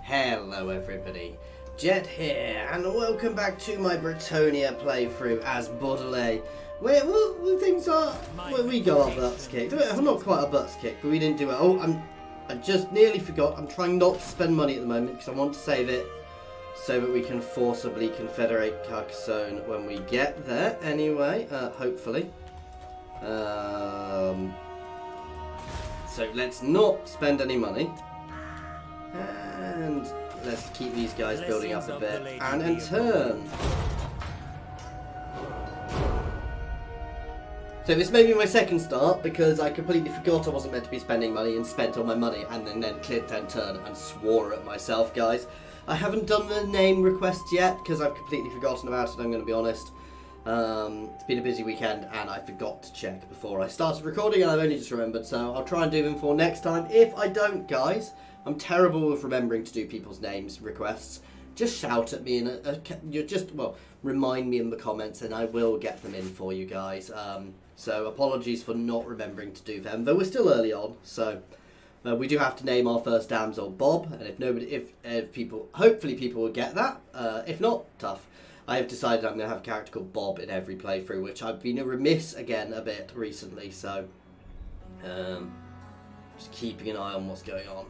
Hello everybody, Jet here, and welcome back to my Bretonnia playthrough as Bordeleaux, where things are, we got our butts kicked. Well, not quite our butts kicked, but we didn't do it. Oh, I just nearly forgot. I'm trying not to spend money at the moment because I want to save it so that we can forcibly confederate Carcassonne when we get there. Anyway, hopefully. So let's not spend any money. And let's keep these guys building up a bit and turn. So this may be my second start because I completely forgot I wasn't meant to be spending money and spent all my money and then clicked end turn and swore at myself, guys. I haven't done the name request yet because I've completely forgotten about it, I'm going to be honest. It's been a busy weekend and I forgot to check before I started recording and I've only just remembered, so I'll try and do them for next time. If I don't, guys, I'm terrible with remembering to do people's names requests. Just shout at me and remind me in the comments and I will get them in for you guys. So apologies for not remembering to do them, though we're still early on. So we do have to name our first damsel Bob, and if people, hopefully people will get that. If not, tough. I have decided I'm going to have a character called Bob in every playthrough, which I've been remiss again a bit recently. So just keeping an eye on what's going on.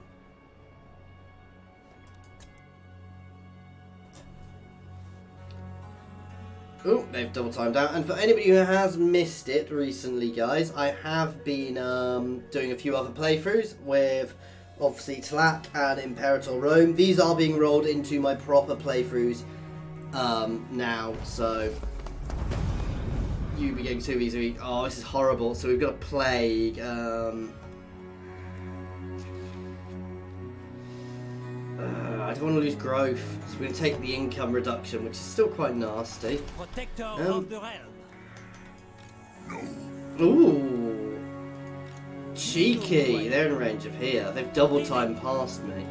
Oh, they've double timed out. And for anybody who has missed it recently, guys, I have been doing a few other playthroughs with, obviously, Tlac and Imperator Rome. These are being rolled into my proper playthroughs now, so you be getting too easy. Oh, this is horrible. So we've got a plague. I don't want to lose growth, so we're going to take the income reduction, which is still quite nasty. Ooh, cheeky! They're in range of here. They've double time past me.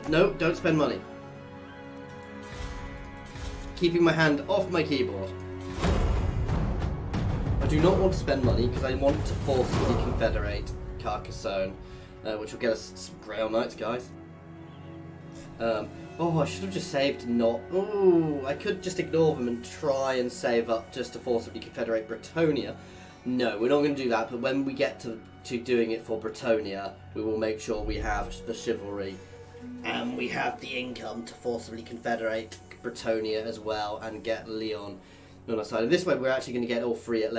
No, don't spend money. Keeping my hand off my keyboard. I do not want to spend money because I want to forcibly confederate Carcassonne, which will get us some Grail Knights, guys. Oh, I should have just saved not... Oh, I could just ignore them and try and save up just to forcibly confederate Bretonnia. No, we're not going to do that, but when we get to doing it for Bretonnia, we will make sure we have the chivalry and we have the income to forcibly confederate Bretonnia as well and get Leon on our side. And this way we're actually going to get all three at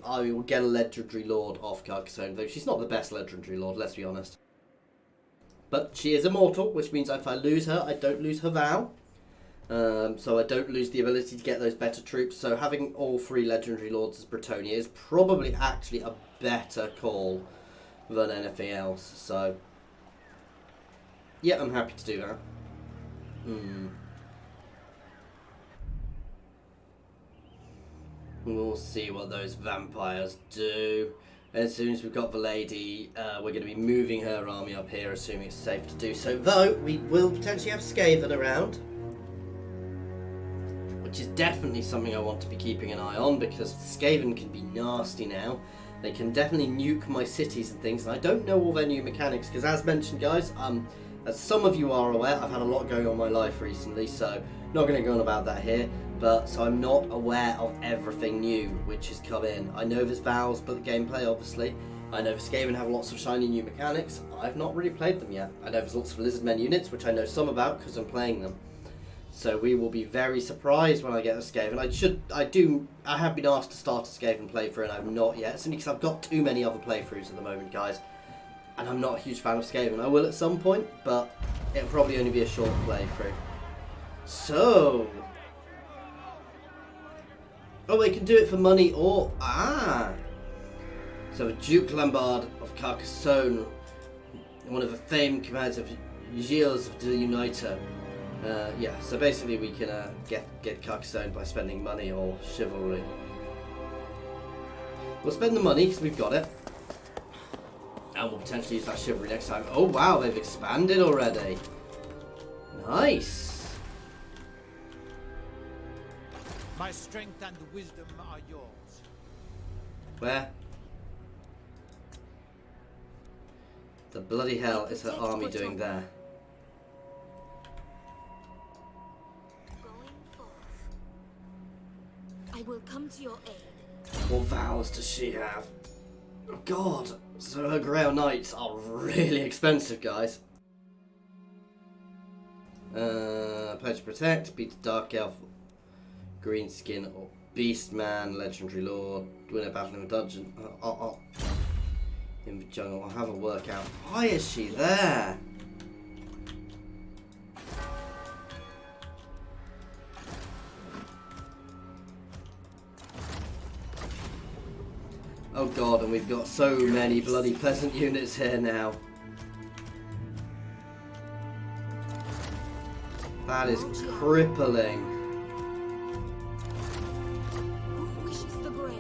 I will get a legendary lord off Carcassonne, though she's not the best legendary lord, let's be honest. But she is immortal, which means if I lose her, I don't lose her vow. So I don't lose the ability to get those better troops. So having all three legendary lords as Bretonnia is probably actually a better call than anything else. So, yeah, I'm happy to do that. We'll see what those vampires do. As soon as we've got the lady, we're going to be moving her army up here, assuming it's safe to do so. Though, we will potentially have Skaven around, which is definitely something I want to be keeping an eye on, because Skaven can be nasty now. They can definitely nuke my cities and things, and I don't know all their new mechanics, because as mentioned, guys, as some of you are aware, I've had a lot going on in my life recently, so not going to go on about that here. But so I'm not aware of everything new which has come in. I know there's Vows, but the gameplay obviously. I know the Skaven have lots of shiny new mechanics. I've not really played them yet. I know there's lots of Lizardmen units, which I know some about because I'm playing them. So we will be very surprised when I get a Skaven. I have been asked to start a Skaven playthrough and I've not yet. Simply because I've got too many other playthroughs at the moment, guys. And I'm not a huge fan of Skaven. I will at some point, but it'll probably only be a short playthrough. So... Oh, they can do it for money or... So the Duke Lambard of Carcassonne, one of the famed commanders of Gilles de Uniter. Yeah, so basically we can get Carcassonne by spending money or chivalry. We'll spend the money because we've got it. And we'll potentially use that chivalry next time. Oh wow, they've expanded already. Nice. My strength and wisdom are yours. Where? The bloody hell is her army doing there? I will come to your aid. What vows does she have? Oh god, so her Grail Knights are really expensive, guys. Pledge to Protect, beat the Dark Elf, Green Skin, or Beast Man, Legendary Lord, win a battle in a dungeon. In the jungle, I'll have a workout. Why is she there? Oh god, and we've got so many bloody peasant units here now. That is crippling. Who wishes the grail?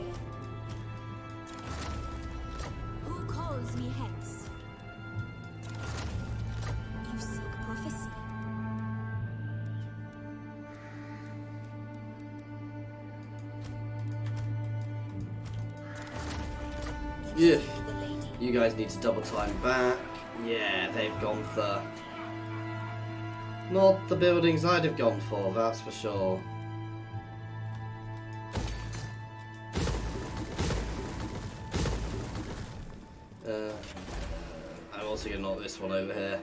Who calls me hex? You seek prophecy. Yeah. You guys need to double time back. Yeah, they've gone for not the buildings I'd have gone for, that's for sure. I'm also going to knock this one over here.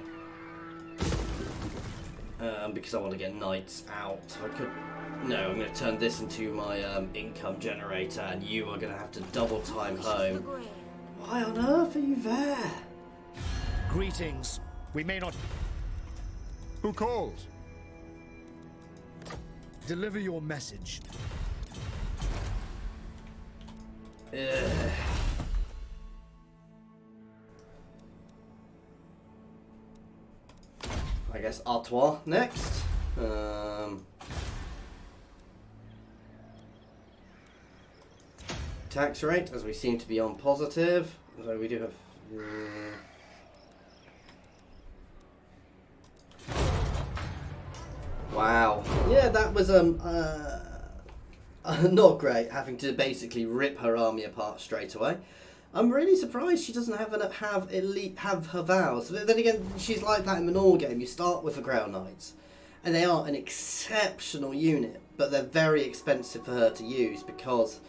Because I want to get knights out. So I could... No, I'm going to turn this into my income generator, and you are going to have to double time home. Why on earth are you there? Greetings. We may not... Who calls? Deliver your message. I guess Artois next. Tax rate, as we seem to be on positive. So we do have... Wow. Yeah, that was not great, having to basically rip her army apart straight away. I'm really surprised she doesn't have her vows. But then again, she's like that in the normal game. You start with the Grail Knights, and they are an exceptional unit, but they're very expensive for her to use because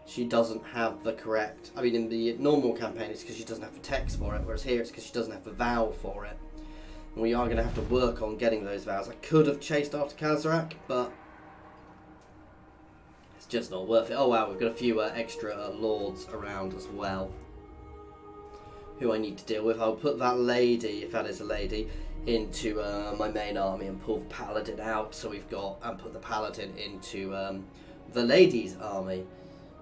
she doesn't have the correct... I mean, in the normal campaign, it's because she doesn't have the text for it, whereas here it's because she doesn't have the vow for it. And we are going to have to work on getting those vows. I could have chased after Kazarak, but it's just not worth it. Oh wow, we've got a few extra lords around as well, who I need to deal with. I'll put that lady, if that is a lady, into my main army and pull the paladin out. So we've got, and put the paladin into the lady's army.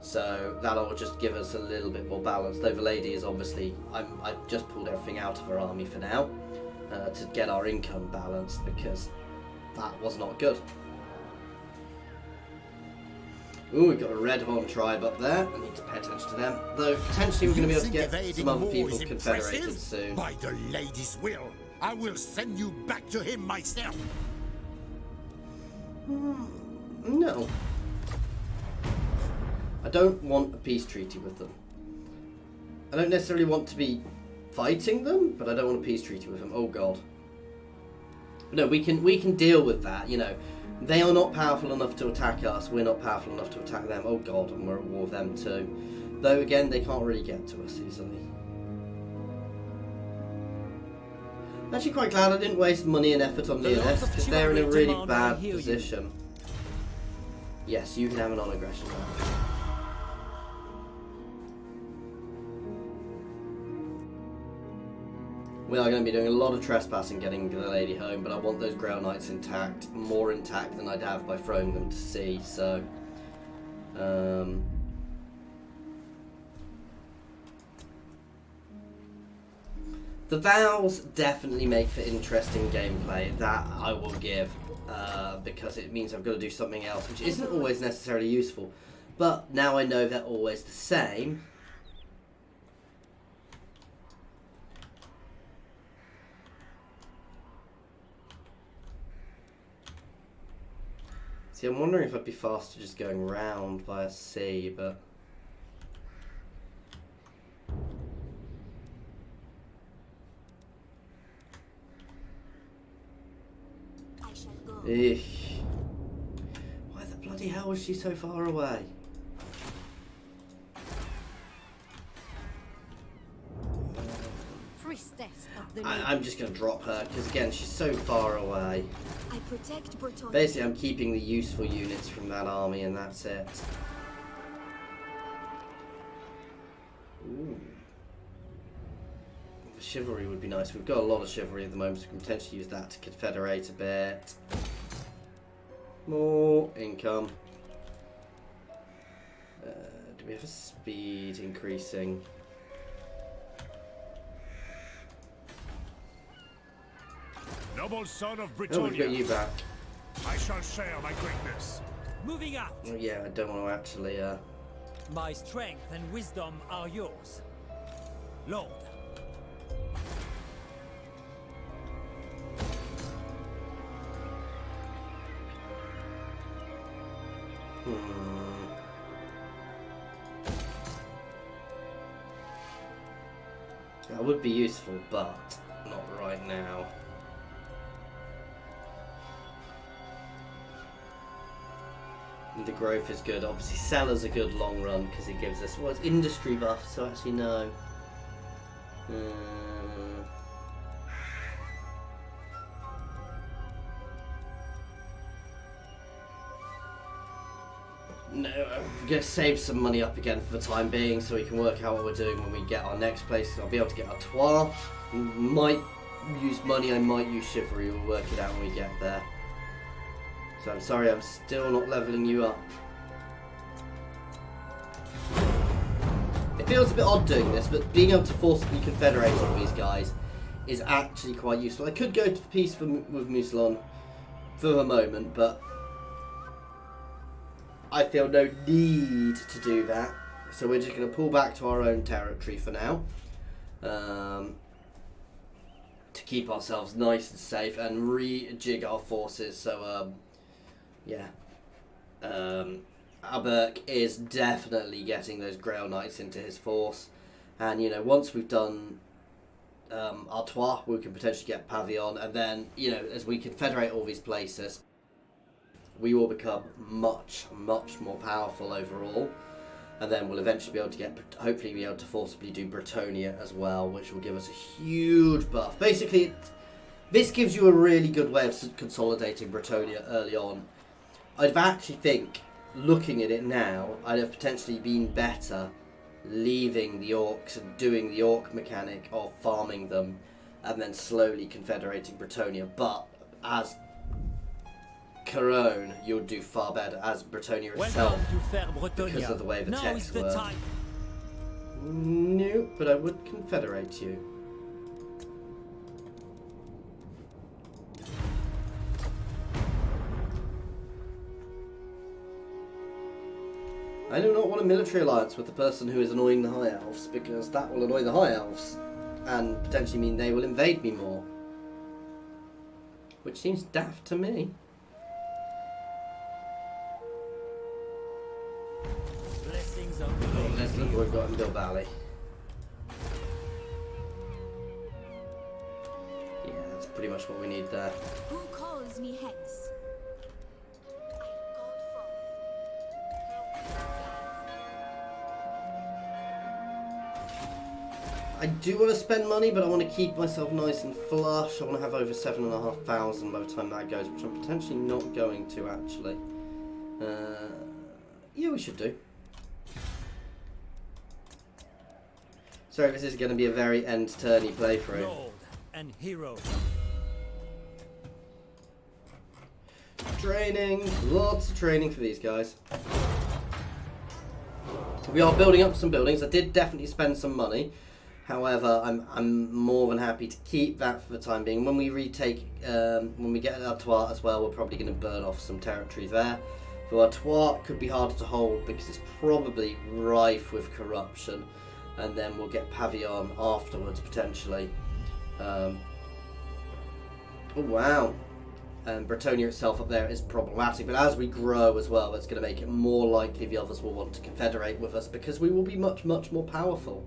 So that'll just give us a little bit more balance. Though the lady is obviously, I've just pulled everything out of her army for now. To get our income balanced, because that was not good. Ooh, we've got a Red Horn tribe up there. I need to pay attention to them. Though potentially we're going to be able to get some other people confederated soon. By the lady's will, I will send you back to him myself. No. I don't want a peace treaty with them. I don't necessarily want to be fighting them, but I don't want a peace treaty with them. Oh god. No, we can deal with that, you know. They are not powerful enough to attack us, we're not powerful enough to attack them. Oh god, and we're at war with them too. Though again, they can't really get to us easily. I'm actually quite glad I didn't waste money and effort on Leoness, because they're in a really bad position. Yes, you can have a non-aggression now. We are going to be doing a lot of trespassing getting the lady home, but I want those Grail Knights intact, more intact than I'd have by throwing them to sea, so... The vows definitely make for interesting gameplay, that I will give, because it means I've got to do something else, which isn't always necessarily useful. But now I know they're always the same. See, I'm wondering if I'd be faster just going round via sea, but... I shall go. Eesh. Why the bloody hell was she so far away? The I'm just going to drop her, because again, she's so far away. I protect Bretonnia. Basically, I'm keeping the useful units from that army, and that's it. Ooh. The chivalry would be nice. We've got a lot of chivalry at the moment, so we can potentially use that to confederate a bit. More income. Do we have a speed increasing? Noble son of Oh, we've got Bretonnia, you back. I shall share my greatness. Moving out. Oh, yeah, I don't want to actually, My strength and wisdom are yours, Lord. That would be useful, but not right now. And the growth is good. Obviously, seller's a good long run because it gives us, well, it's industry buff, so actually no. No, I'm going to save some money up again for the time being so we can work out what we're doing when we get our next place. I'll be able to get Artois. Might use money, I might use chivalry. We'll work it out when we get there. So I'm sorry, I'm still not leveling you up. It feels a bit odd doing this, but being able to forcibly confederate all these guys is actually quite useful. I could go to peace with Muslon for the moment, but I feel no need to do that. So we're just going to pull back to our own territory for now. To keep ourselves nice and safe and rejig our forces. So, yeah. Alberk is definitely getting those Grail Knights into his force. And, you know, once we've done Artois, we can potentially get Pavillon. And then, you know, as we confederate all these places, we will become much, much more powerful overall. And then we'll eventually be able to get, hopefully be able to forcibly do Bretonnia as well, which will give us a huge buff. Basically, this gives you a really good way of consolidating Bretonnia early on. I'd actually think, looking at it now, I'd have potentially been better leaving the orcs and doing the orc mechanic of farming them and then slowly confederating Bretonnia. But as Corone, you'll do far better as Bretonnia itself because of the way the texts work. No, but I would confederate you. I do not want a military alliance with the person who is annoying the High Elves, because that will annoy the High Elves and potentially mean they will invade me more. Which seems daft to me. Let's look what we've got in Bill Valley. Yeah, that's pretty much what we need there. Who calls me Hex? I do want to spend money, but I want to keep myself nice and flush. I want to have over 7,500 by the time that goes, which I'm potentially not going to actually. Yeah, we should do. Sorry, this is going to be a very end-turny playthrough. Lord and hero. Training, lots of training for these guys. We are building up some buildings. I did definitely spend some money. However, I'm more than happy to keep that for the time being. When we retake, when we get Artois as well, we're probably going to burn off some territory there. But Artois could be harder to hold because it's probably rife with corruption. And then we'll get Pavillon afterwards, potentially. Oh, wow. And Bretonnia itself up there is problematic. But as we grow as well, that's going to make it more likely the others will want to confederate with us because we will be much, much more powerful.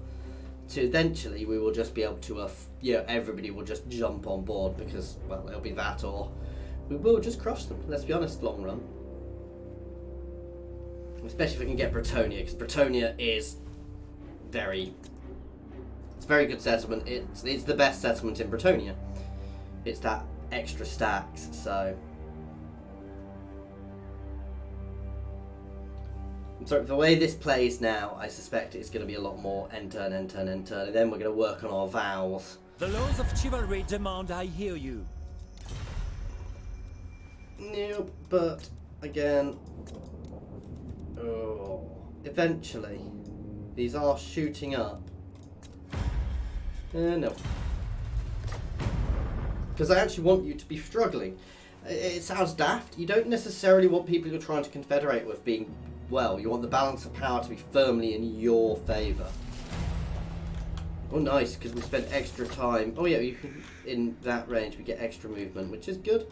So eventually we will just be able to, everybody will just jump on board because, well, it'll be that or we will just crush them. Let's be honest, long run. Especially if we can get Bretonnia, because Bretonnia is very It's a very good settlement. It's the best settlement in Bretonnia. It's that extra stacks, so... So the way this plays now, I suspect it's going to be a lot more end turn, and then we're going to work on our vows. The laws of chivalry demand I hear you. Nope, but again, eventually, these are shooting up. No. Because I actually want you to be struggling. It sounds daft. You don't necessarily want people you're trying to confederate with being well. You want the balance of power to be firmly in your favour. Oh, nice, because we spent extra time. Oh, yeah, you can, in that range, we get extra movement, which is good.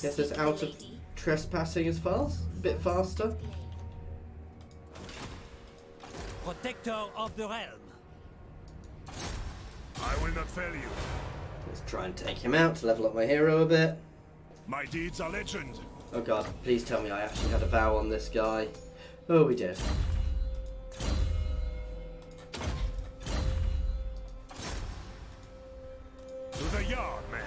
Gets us out of trespassing as fast, a bit faster. Protector of the realm. I will not fail you. Let's try and take him out to level up my hero a bit. My deeds are legend. Oh god, please tell me I actually had a vow on this guy. Oh, we did. To the yard, man.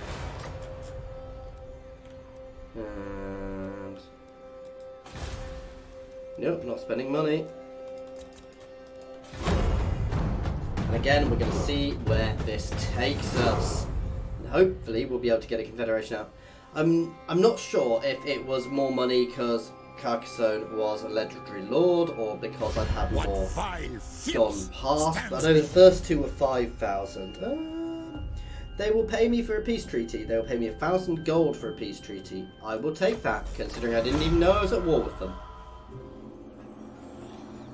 And... nope, not spending money. And again, we're going to see where this takes us. And hopefully we'll be able to get a confederation out. I'm not sure if it was more money because Carcassonne was a legendary lord or because I'd had more gone past. But I know the first two were 5,000. They will pay me for a peace treaty. They will pay me 1,000 gold for a peace treaty. I will take that, considering I didn't even know I was at war with them.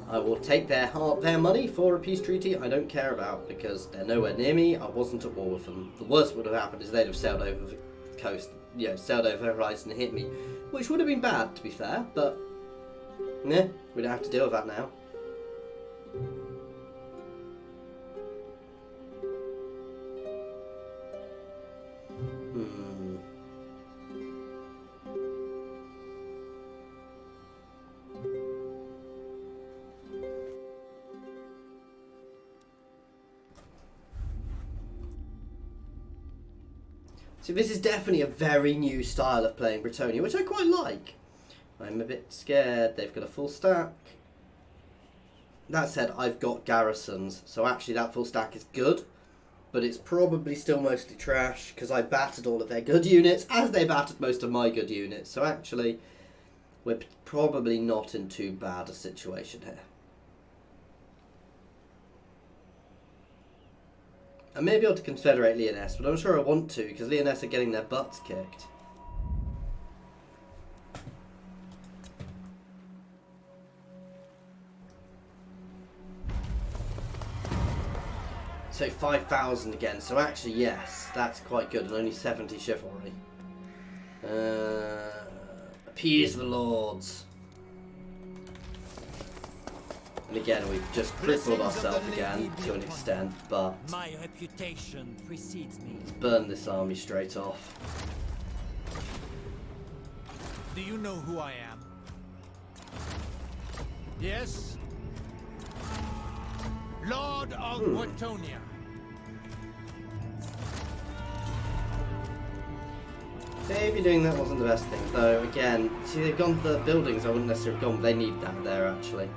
I will take their money for a peace treaty I don't care about, because they're nowhere near me. I wasn't at war with them. The worst would have happened is they'd have sailed over the coast, sailed over the horizon and hit me, which would have been bad, to be fair, but nah, we don't have to deal with that now. So this is definitely a very new style of playing Bretonnia, which I quite like. I'm a bit scared. They've got a full stack. That said, I've got garrisons, so actually that full stack is good, but it's probably still mostly trash because I battered all of their good units as they battered most of my good units. So actually, we're probably not in too bad a situation here. I may be able to confederate Lyonesse, but I'm sure I want to because Lyonesse are getting their butts kicked. So 5,000 again, so actually yes, that's quite good, and only 70 chivalry. Appease the lords. And again, we've just crippled ourselves again to an extent, but my reputation precedes me. let's burn this army straight off. Do you know who I am? Yes? Lord of Bretonnia. Maybe doing that wasn't the best thing, though. Again, see, they've gone for the buildings I wouldn't necessarily have gone, but they need that there, actually.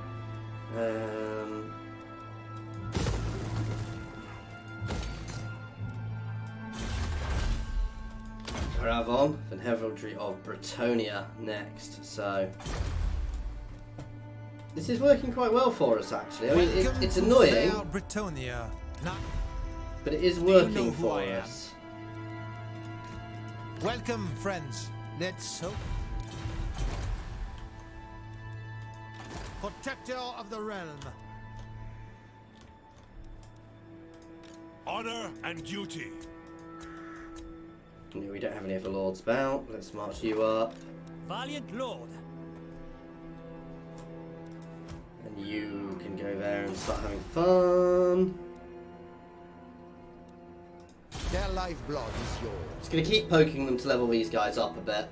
Ravon and Heraldry of Bretonnia next, so this is working quite well for us actually. I mean, it's annoying, Bretonnia. but it is working for us. Welcome, friends. Let's hope. Protector of the realm. Honor and duty. No, we don't have any other lords about. Let's march you up. Valiant lord. And you can go there and start having fun. Their lifeblood is yours. Just going to keep poking them to level these guys up a bit.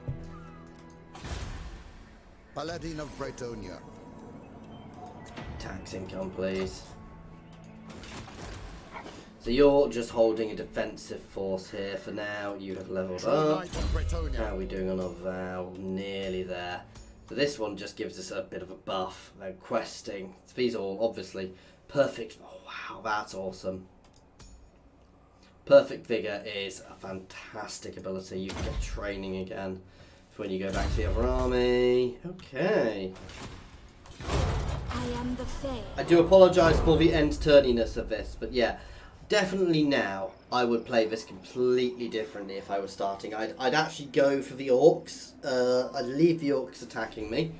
Paladin of Bretonnia. Tax income, please. So you're just holding a defensive force here for now. You have leveled True up. knight of Bretonnia. How are we doing on our vow? Nearly there. So this one just gives us a bit of a buff. Then questing. These are all obviously perfect. Oh wow, that's awesome. Perfect Vigor is a fantastic ability. You can get training again for when you go back to the other army. Okay. I am the Fae. I do apologise for the end turniness of this, but yeah, definitely now I would play this completely differently if I was starting. I'd actually go for the orcs. I'd leave the orcs attacking me,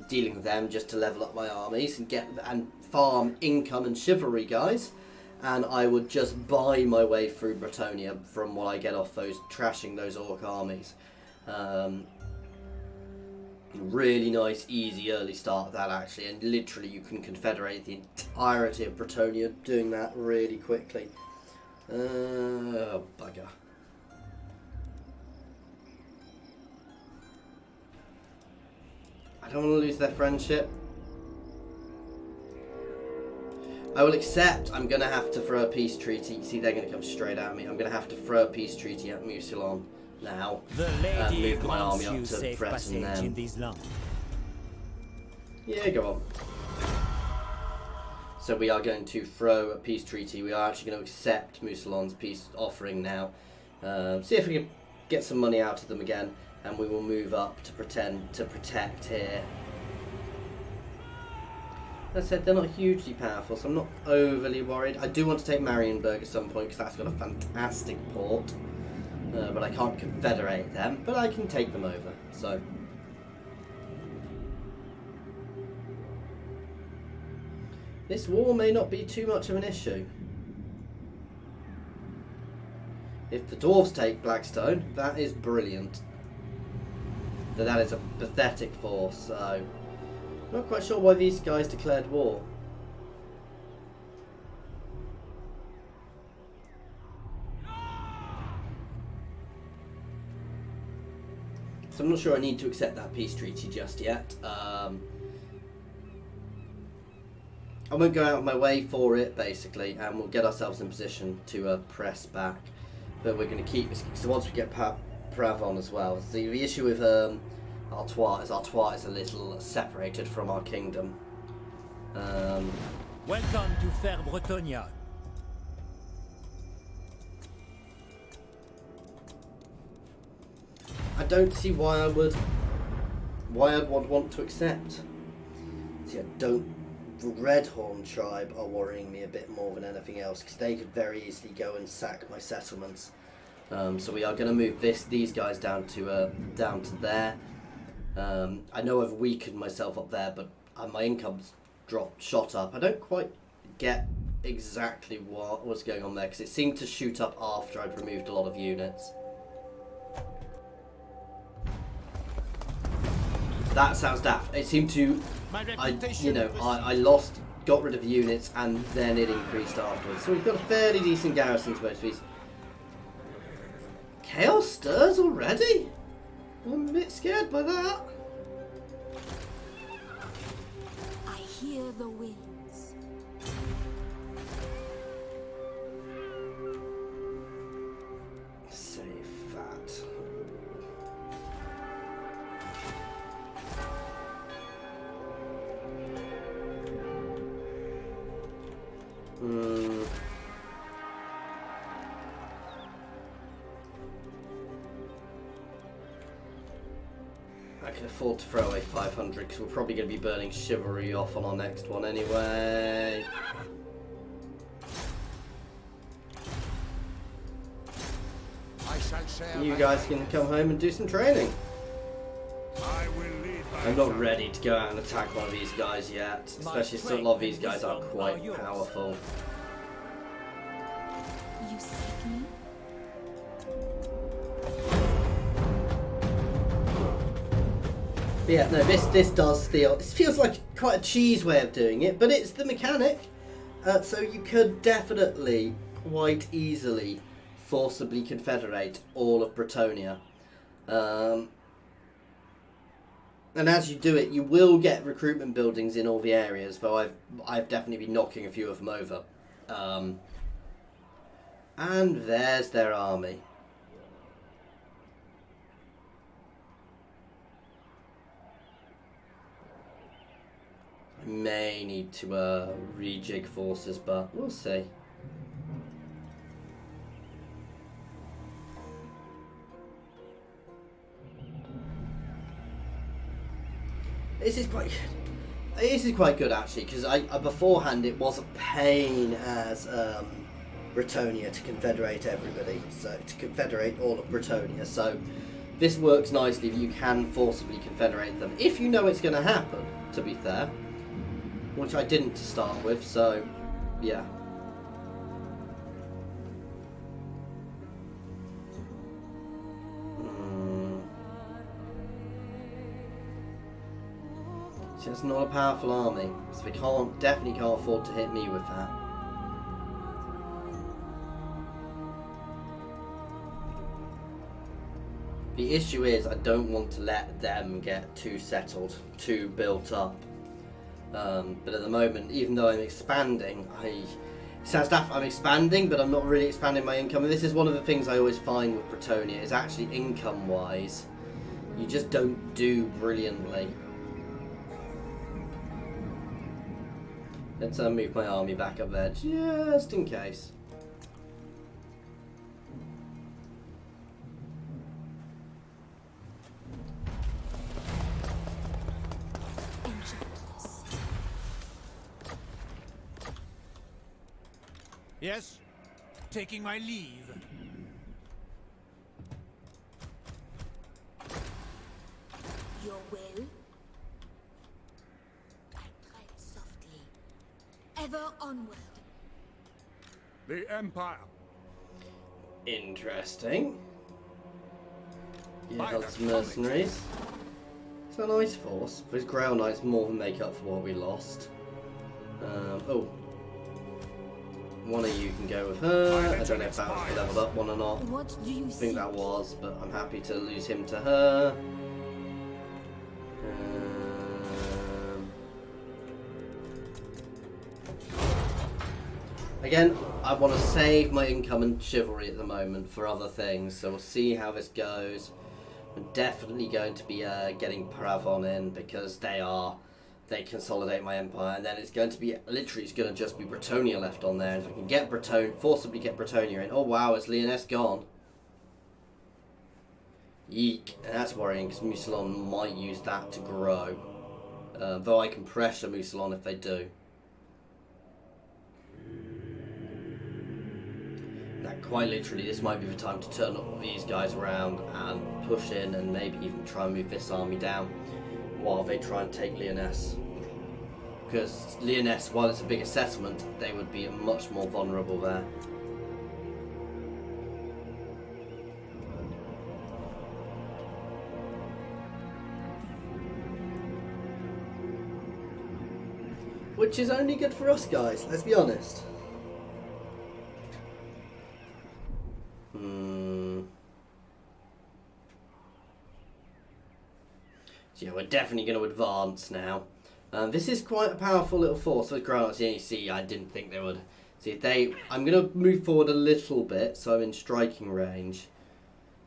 dealing with them just to level up my armies and farm income and chivalry guys. And I would just buy my way through Bretonnia from what I get off those trashing those orc armies. Really nice, easy early start of that actually, and literally you can confederate the entirety of Bretonnia doing that really quickly. Oh bugger. I don't want to lose their friendship. I will accept. I'm going to have to throw a peace treaty. See, they're going to come straight at me. I'm going to have to throw a peace treaty at Mucilon now. The And lady move my army grants up you to safe threaten passage them. in these lands. Yeah, go on. So we are going to throw a peace treaty. We are actually going to accept Mucilon's peace offering now. See if we can get some money out of them again. And we will move up to protect here. As I said, they're not hugely powerful, so I'm not overly worried. I do want to take Marienburg at some point, because that's got a fantastic port. But I can't confederate them, but I can take them over, so. This war may not be too much of an issue. If the dwarves take Blackstone, that is brilliant. But that is a pathetic force, so. Not quite sure why these guys declared war. So I'm not sure I need to accept that peace treaty just yet. I won't go out of my way for it, basically, and we'll get ourselves in position to press back. But we're going to keep this, so once we get Pravon as well. The issue with Artois is a little separated from our kingdom. Welcome to fair Bretonnia. I don't see why I'd want to accept. See, the Redhorn tribe are worrying me a bit more than anything else, because they could very easily go and sack my settlements. So we are going to move these guys down to there. I know I've weakened myself up there, but my income's shot up. I don't quite get exactly what was going on there, because it seemed to shoot up after I'd removed a lot of units. That sounds daft. It seemed to, I got rid of units and then it increased afterwards. So we've got a fairly decent garrison to most of these. Chaos stirs already? I'm a bit scared by that. I hear the winds. Save that. I can afford to throw away 500 because we're probably going to be burning chivalry off on our next one anyway. I shall share You my guys can come home and do some training. I will lead by I'm not example. ready to go out and attack one of these guys yet, especially since a lot of these guys are quite powerful. You seek me? But yeah, no, this does feel, this feels like quite a cheese way of doing it, but it's the mechanic. So you could definitely quite easily forcibly confederate all of Bretonnia. And as you do it, you will get recruitment buildings in all the areas, though I've definitely been knocking a few of them over. And there's their army. I may need to rejig forces, but we'll see. This is quite good actually, because beforehand it was a pain as Bretonnia to confederate everybody, so to confederate all of Bretonnia. So this works nicely if you can forcibly confederate them, if you know it's going to happen. To be fair, which I didn't to start with, so yeah. So it's not a powerful army, so they definitely can't afford to hit me with that. The issue is I don't want to let them get too settled, too built up. But at the moment, even though I'm expanding, it sounds daft, I'm expanding, but I'm not really expanding my income. And this is one of the things I always find with Bretonnia, is actually income-wise, you just don't do brilliantly. Let's move my army back up there, just in case. Yes? Taking my leave. Your will? I tread softly. Ever onward. The Empire. Interesting. Yeah, By lots the of mercenaries. It's a nice force. Those Grail Knights more than make up for what we lost. Oh. One of you can go with her. I don't know if that was leveled up one or not. What do you I think see? that was, but I'm happy to lose him to her. Again, I want to save my income and chivalry at the moment for other things, so we'll see how this goes. I'm definitely going to be getting Paravon in, because they consolidate my empire, and then it's going to be, literally it's going to just be Bretonnia left on there. And if I can get forcibly get Bretonnia in, oh wow, it's Lyonesse gone. Yeek, and that's worrying, because Mousillon might use that to grow. Though I can pressure Mousillon if they do. That quite literally, this might be the time to turn up these guys around and push in, and maybe even try and move this army down while they try and take Lyonesse. Because Lyonesse, while it's a bigger settlement, they would be much more vulnerable there. Which is only good for us guys, let's be honest. So yeah, we're definitely going to advance now. This is quite a powerful little force. With Granites, yeah, you see, I didn't think they would. See, I'm going to move forward a little bit, so I'm in striking range.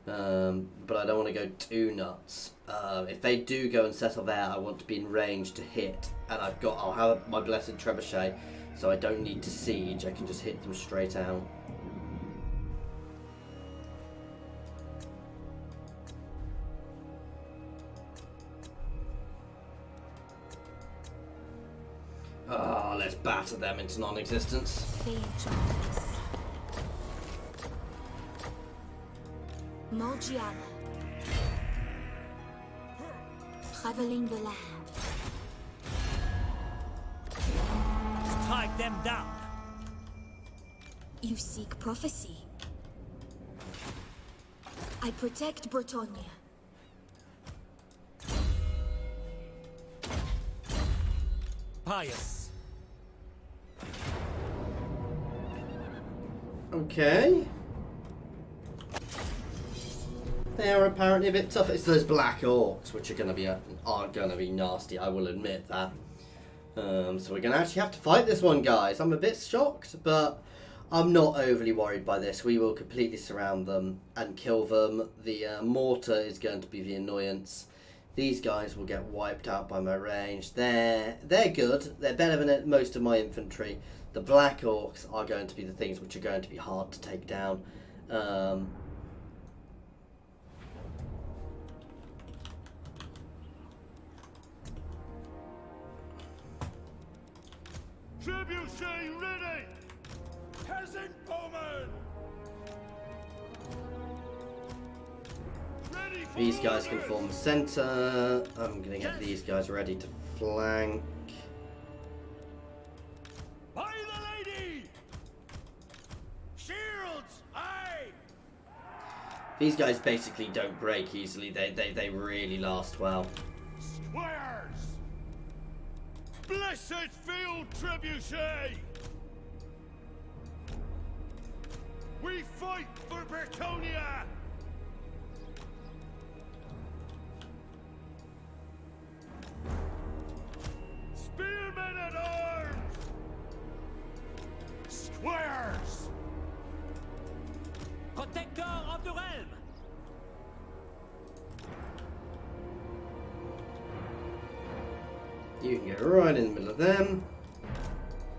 But I don't want to go too nuts. If they do go and settle there, I want to be in range to hit. And I'll have my blessed trebuchet, so I don't need to siege. I can just hit them straight out. Ah, let's batter them into non-existence. Vengeance. Morgiana. Traveling the land. Strike them down. You seek prophecy. I protect Bretonnia. Pious. Okay. They are apparently a bit tough. It's those black orcs which are gonna be nasty. I will admit that. So we're gonna actually have to fight this one, guys. I'm a bit shocked, but I'm not overly worried by this. We will completely surround them and kill them. The mortar is going to be the annoyance. These guys will get wiped out by my range. They're good. They're better than most of my infantry. The Black Orcs are going to be the things which are going to be hard to take down. Trebuchet ready! Peasant bowman! Ready for These guys can orders! form the centre. I'm going to get these guys ready to flank. By the lady! Shields! Aye! These guys basically don't break easily. They really last well. Squares! Blessed field trebuchet! We fight for Bretonnia! Spearmen at arms! Squares! Protector of the realm! You can get right in the middle of them.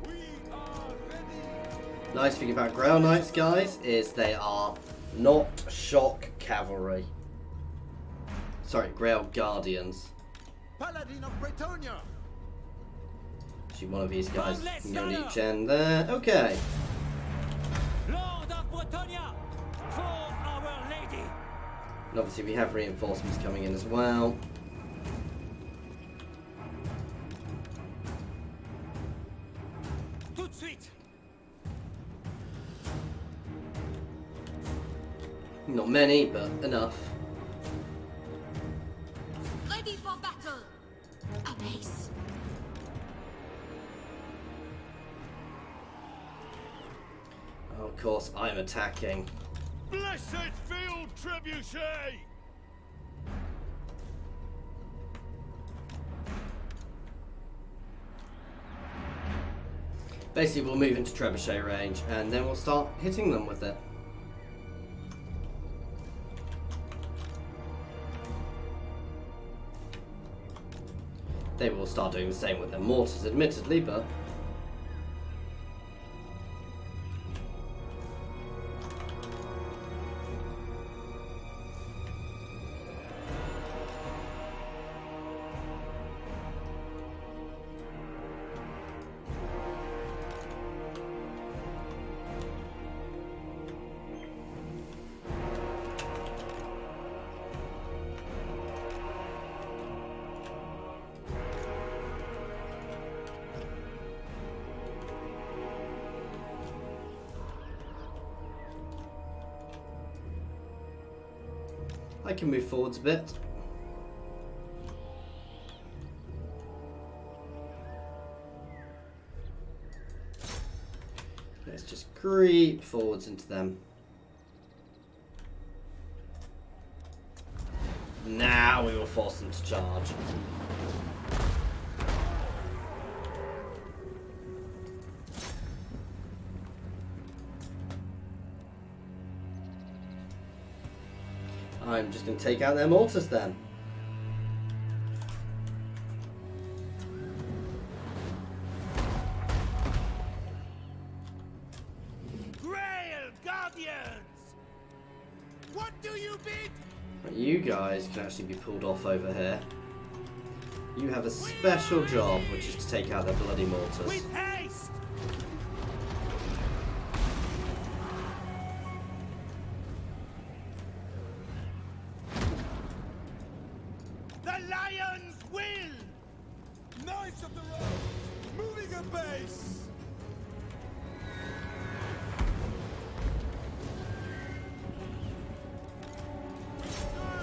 We are ready! Nice thing about Grail Knights, guys, is they are not shock cavalry. Sorry, Grail Guardians. Paladin of Bretonnia. Actually, one of these guys One less can go on gunner. each end there. Okay. Lord of Bretonnia! For Our Lady! And obviously we have reinforcements coming in as well. Tout de suite! Not many, but enough. Ready for battle. Apace. Oh, of course, I'm attacking. Blessed field trebuchet! Basically, we'll move into trebuchet range, and then we'll start hitting them with it. They will start doing the same with their mortars, admittedly, but... I can move forwards a bit. Let's just creep forwards into them. Now we will force them to charge. I'm just going to take out their mortars then. Grail Guardians! What do you bid? Right, you guys can actually be pulled off over here. You have a special job, which is to take out their bloody mortars. With haste! The Lions will! Knights of the Road, moving a base!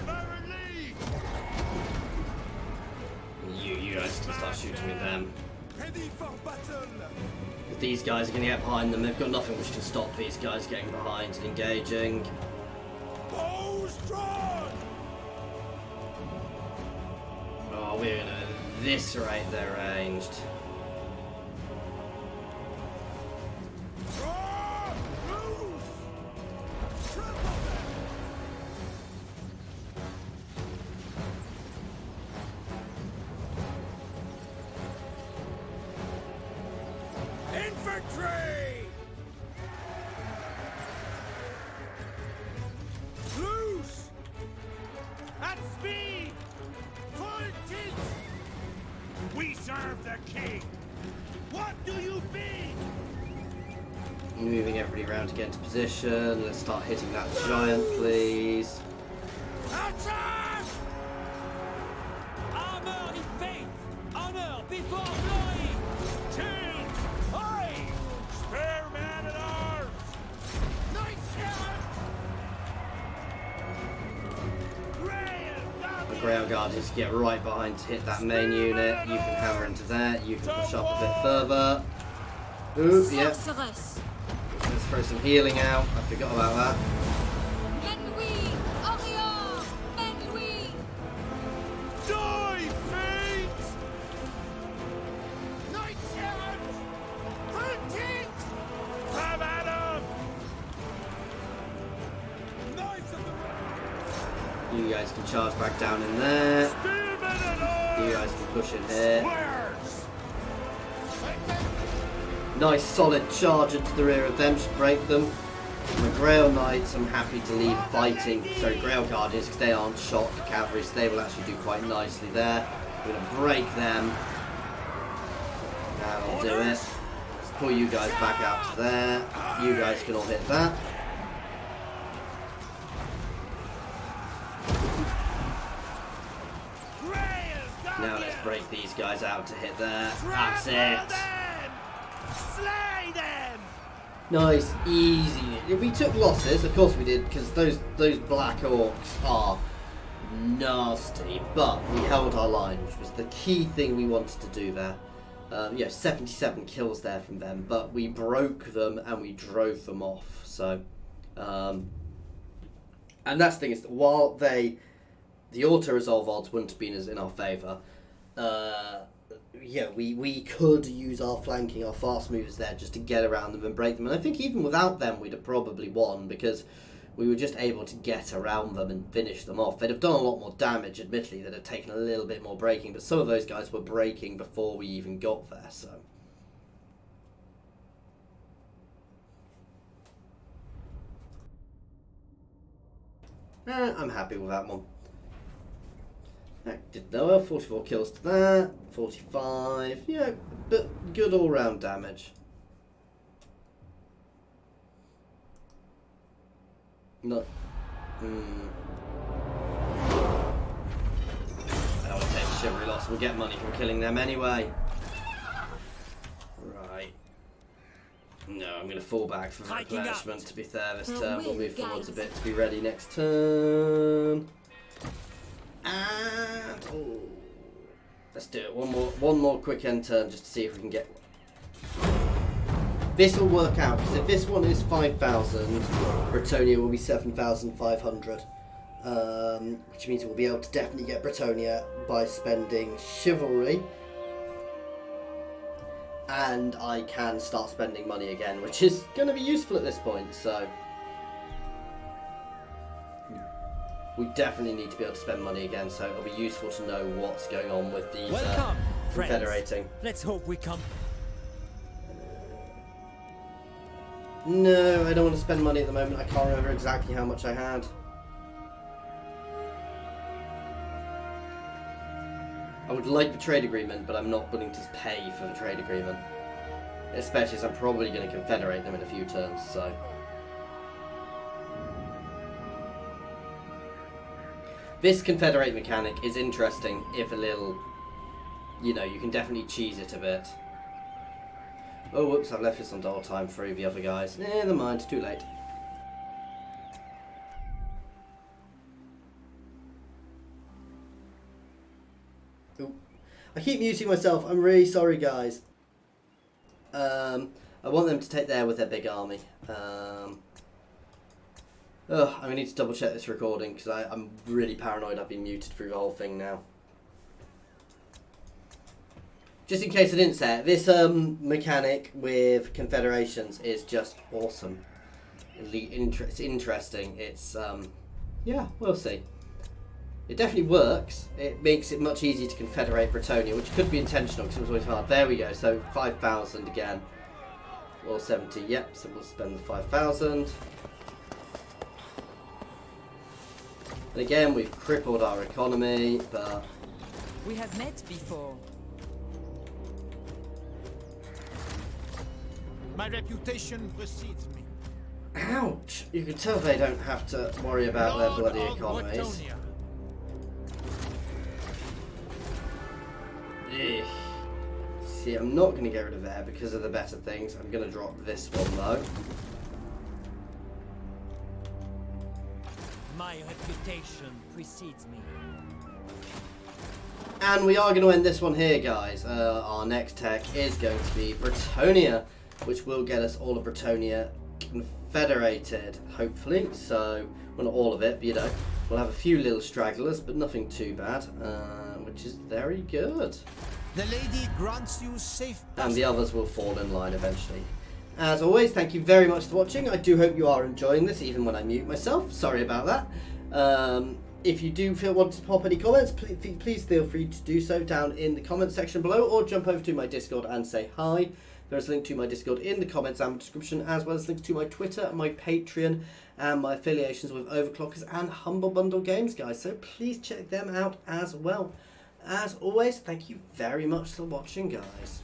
Baron Lee! You guys can start shooting at them. Ready for battle! If these guys are going to get behind them, they've got nothing which can stop these guys getting behind and engaging. Bows drawn! Oh, we're going to eviscerate their ranged. Draw! Victory! Loose! At speed! Full tilt! We serve the king! What do you bid? Moving everybody around to get into position. Let's start hitting that giant, please. Attack! Armor in faith! Honor before glory! Tilt! Aye! Spare man at arms! Knights errant! Rail! The Grail Guardians get right behind to hit that main unit. You can hammer into there. You can push up a bit further. Ooh, yeah. Sorceress. Let's throw some healing out. I forgot about that. Ennui. Orion. Ennui. Die, fate! Knights errant! Full tilt! Have at 'em! Knights of the You guys can charge back down in there. Spearmen at arms! You guys can push in here. Squares! Nice solid charge into the rear of them should break them. And the Grail Knights, I'm happy to leave fighting. Sorry, Grail Guardians, because they aren't shot cavalry, so they will actually do quite nicely there. We're going to break them. That'll do it. Let's pull you guys back out to there. You guys can all hit that. Now let's break these guys out to hit there. That's it. Slay them! Nice, easy. We took losses, of course we did, because those black orcs are nasty. But we held our line, which was the key thing we wanted to do there. 77 kills there from them, but we broke them and we drove them off. So, and that's the thing is that while the auto resolve odds wouldn't have been as in our favour. We could use our flanking, our fast movers there just to get around them and break them. And I think even without them, we'd have probably won because we were just able to get around them and finish them off. They'd have done a lot more damage, admittedly, they'd have taken a little bit more breaking, but some of those guys were breaking before we even got there, so. I'm happy with that one. That did well, 44 kills to that, 45, yeah, but good all-round damage. Not, I don't want to take the chivalry loss, we'll get money from killing them anyway. Right. No, I'm going to fall back for replenishment to be fair this turn, we'll move forwards a bit to be ready next turn. And let's do it. One more quick end turn just to see if we can get one. This will work out because if this one is 5,000, Bretonnia will be 7,500, which means we'll be able to definitely get Bretonnia by spending chivalry, and I can start spending money again, which is going to be useful at this point. So. We definitely need to be able to spend money again, so it'll be useful to know what's going on with these Welcome, confederating. Let's hope we come. No, I don't want to spend money at the moment. I can't remember exactly how much I had. I would like the trade agreement, but I'm not willing to pay for the trade agreement. Especially as I'm probably going to confederate them in a few turns, so. This confederate mechanic is interesting, if a little, you can definitely cheese it a bit. Oh, whoops, I've left this on dial time for the other guys. Never mind, too late. Ooh. I keep muting myself, I'm really sorry, guys. I want them to take there with their big army. I'm going to need to double check this recording because I'm really paranoid I've been muted through the whole thing now. Just in case I didn't say it, this mechanic with confederations is just awesome. It's interesting. It's, yeah, we'll see. It definitely works. It makes it much easier to confederate Bretonnia, which could be intentional because it was always hard. There we go, so 5,000 again. Or 70, yep, so we'll spend the 5,000. And again, we've crippled our economy, but... We have met before. My reputation precedes me. Ouch! You can tell they don't have to worry about their Lord bloody of economies. Bretonnia. Ugh. See, I'm not going to get rid of there because of the better things. I'm going to drop this one though. My reputation precedes me. And we are going to end this one here, guys. Our next tech is going to be Bretonnia, which will get us all of Bretonnia confederated, hopefully. So, well, not all of it, but you know, we'll have a few little stragglers, but nothing too bad, which is very good. The lady grants you safe And the others will fall in line eventually. As always, thank you very much for watching. I do hope you are enjoying this, even when I mute myself. Sorry about that. If you do want to pop any comments, please feel free to do so down in the comment section below, or jump over to my Discord and say hi. There's a link to my Discord in the comments and description, as well as links to my Twitter, my Patreon, and my affiliations with Overclockers and Humble Bundle Games, guys. So please check them out as well. As always, thank you very much for watching, guys.